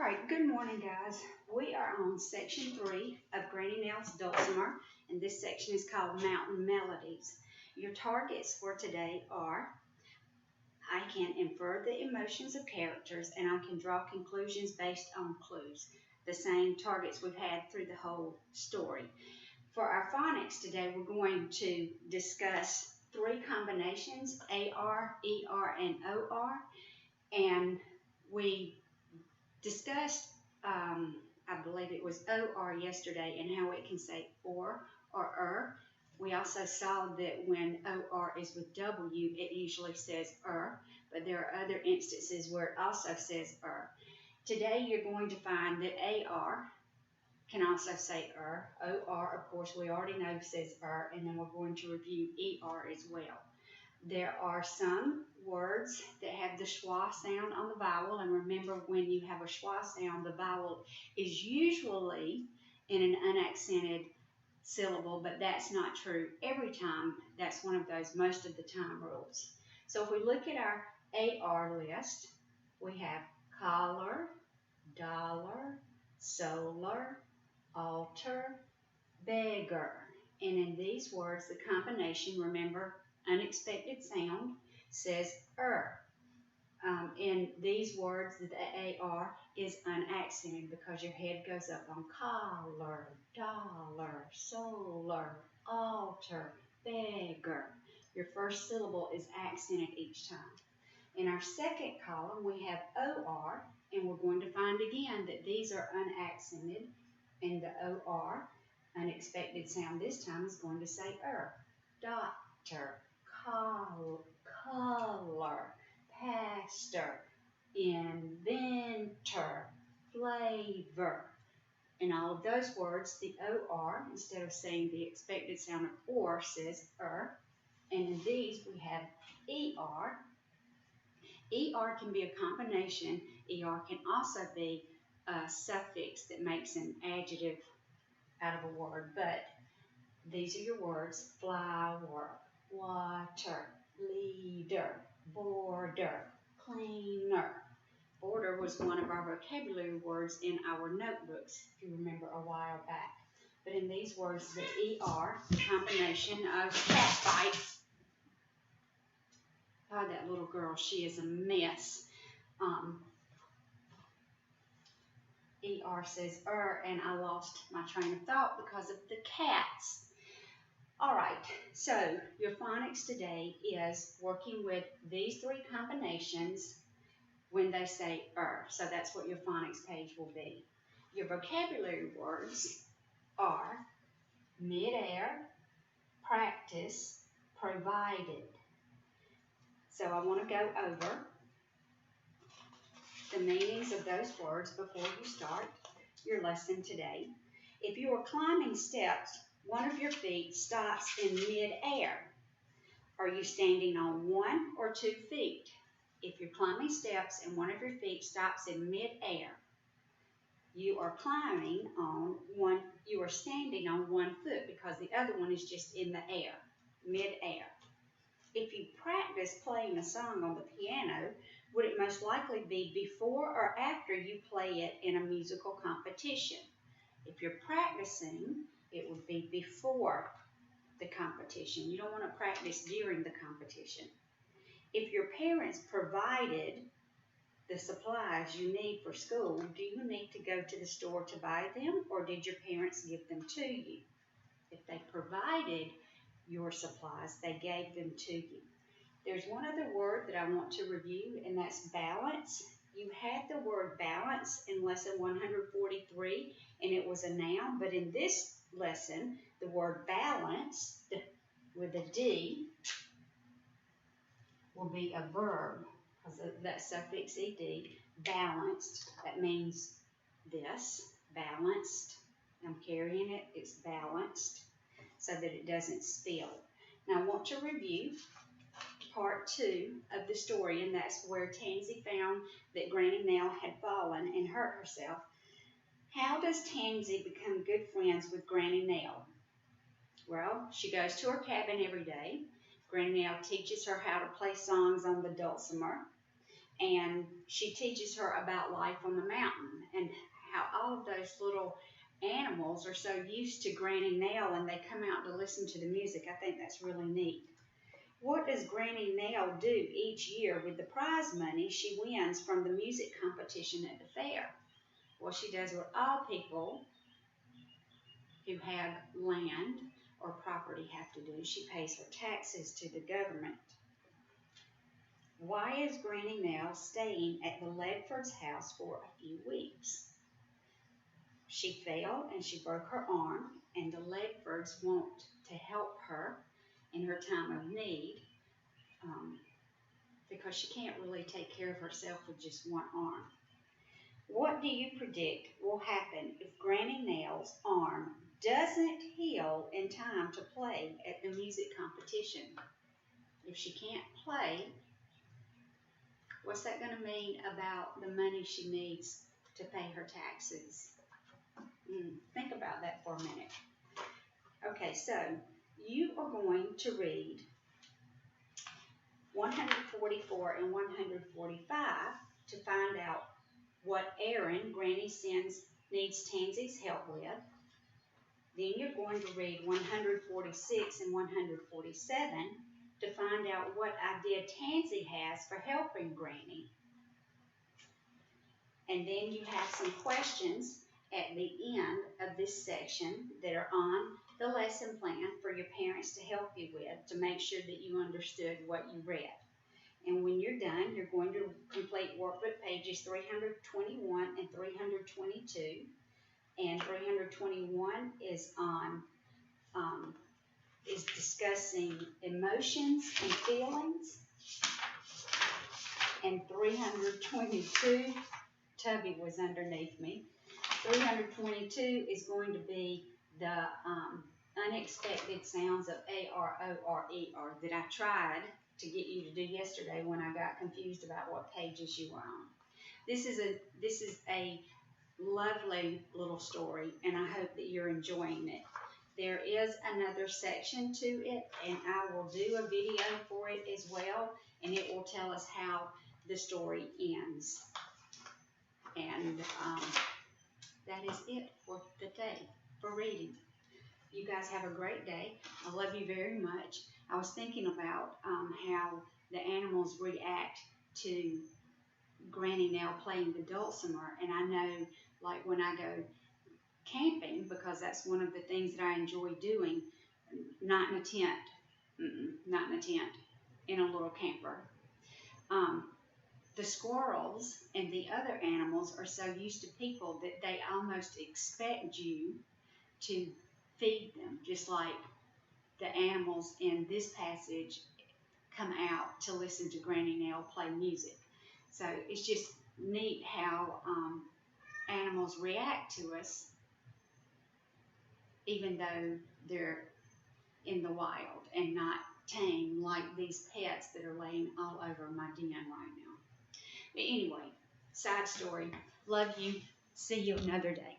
right, good morning, guys. We are on section 3 of Granny Nell's Dulcimer, and this section is called Mountain Melodies. Your targets for today are I can infer the emotions of characters and I can draw conclusions based on clues, the same targets we've had through the whole story. For our phonics today, we're going to discuss three combinations, AR, ER, and OR, and we discussed, I believe it was OR yesterday, and how it can say or We also saw that when OR is with W, it usually says but there are other instances where it also says Today you're going to find that AR can also say OR, of course, we already know says and then we're going to review ER as well. There are some words that have the schwa sound on the vowel, and remember, when you have a schwa sound, the vowel is usually in an unaccented syllable, but that's not true every time. That's one of those most of the time rules. So if we look at our AR list, we have collar, dollar, solar, altar, beggar. And in these words, the combination, remember, unexpected sound, says in these words, the AR is unaccented because your head goes up on collar, dollar, solar, altar, beggar. Your first syllable is accented each time. In our second column, we have OR, and we're going to find again that these are unaccented, and the OR, unexpected sound this time, is going to say doctor, color, pastor, inventor, flavor. In all of those words, the OR, instead of saying the expected sound of or, says And in these, we have ER. ER can be a combination. ER can also be a suffix that makes an adjective out of a word, but these are your words: flower, water, leader, border, cleaner. Border was one of our vocabulary words in our notebooks, if you remember a while back. But in these words, the ER combination of cat fight. God, that little girl, she is a mess. ER says and I lost my train of thought because of the cats. All right, so your phonics today is working with these three combinations when they say So that's what your phonics page will be. Your vocabulary words are midair, practice, provided. So I want to go over the meanings of those words before you start your lesson today. If you are climbing steps, one of your feet stops in mid-air. Are you standing on 1 or 2 feet? If you're climbing steps and one of your feet stops in mid-air, you are climbing on one, you are standing on 1 foot because the other one is just in the air, mid-air. If you practice playing a song on the piano, would it most likely be before or after you play it in a musical competition? If you're practicing, it would be before the competition. You don't want to practice during the competition. If your parents provided the supplies you need for school, do you need to go to the store to buy them, or did your parents give them to you? If they provided your supplies, they gave them to you. There's one other word that I want to review, and that's balance. You had the word balance in lesson 143, and it was a noun, but in this lesson, the word balance with a D will be a verb, because of that suffix ed, balanced. That means this, balanced. I'm carrying it, it's balanced, so that it doesn't spill. Now I want to review part 2 of the story, and that's where Tansy found that Granny Nell had fallen and hurt herself. How does Tansy become good friends with Granny Nell? Well, she goes to her cabin every day. Granny Nell teaches her how to play songs on the Dulcimer. And she teaches her about life on the mountain and how all of those little animals are so used to Granny Nell and they come out to listen to the music. I think that's really neat. What does Granny Nell do each year with the prize money she wins from the music competition at the fair? Well, she does what all people who have land or property have to do. She pays her taxes to the government. Why is Granny Nell staying at the Ledfords' house for a few weeks? She fell and she broke her arm, and the Ledfords want to help her in her time of need because she can't really take care of herself with just one arm. What do you predict will happen if Granny Nell's arm doesn't heal in time to play at the music competition? If she can't play, what's that going to mean about the money she needs to pay her taxes? Think about that for a minute. Okay, so you are going to read 144 and 145 to find out what errand Granny needs Tansy's help with. Then you're going to read 146 and 147 to find out what idea Tansy has for helping Granny. And then you have some questions at the end of this section that are on the lesson plan for your parents to help you with to make sure that you understood what you read. And when you're done, you're going to complete workbook pages 321 and 322. And 321 is is discussing emotions and feelings. And 322, Tubby was underneath me. 322 is going to be the unexpected sounds of A-R-O-R-E-R that I tried to get you to do yesterday when I got confused about what pages you were on. This is a lovely little story, and I hope that you're enjoying it. There is another section to it, and I will do a video for it as well, and it will tell us how the story ends. And that is it for the day, for reading. You guys have a great day. I love you very much. I was thinking about how the animals react to Granny Nell playing the dulcimer, and I know, like when I go camping, because that's one of the things that I enjoy doing, not in a tent, not in a tent, in a little camper. The squirrels and the other animals are so used to people that they almost expect you to feed them, just like the animals in this passage come out to listen to Granny Nell play music. So it's just neat how animals react to us, even though they're in the wild and not tame like these pets that are laying all over my den right now. But anyway, side story. Love you. See you another day.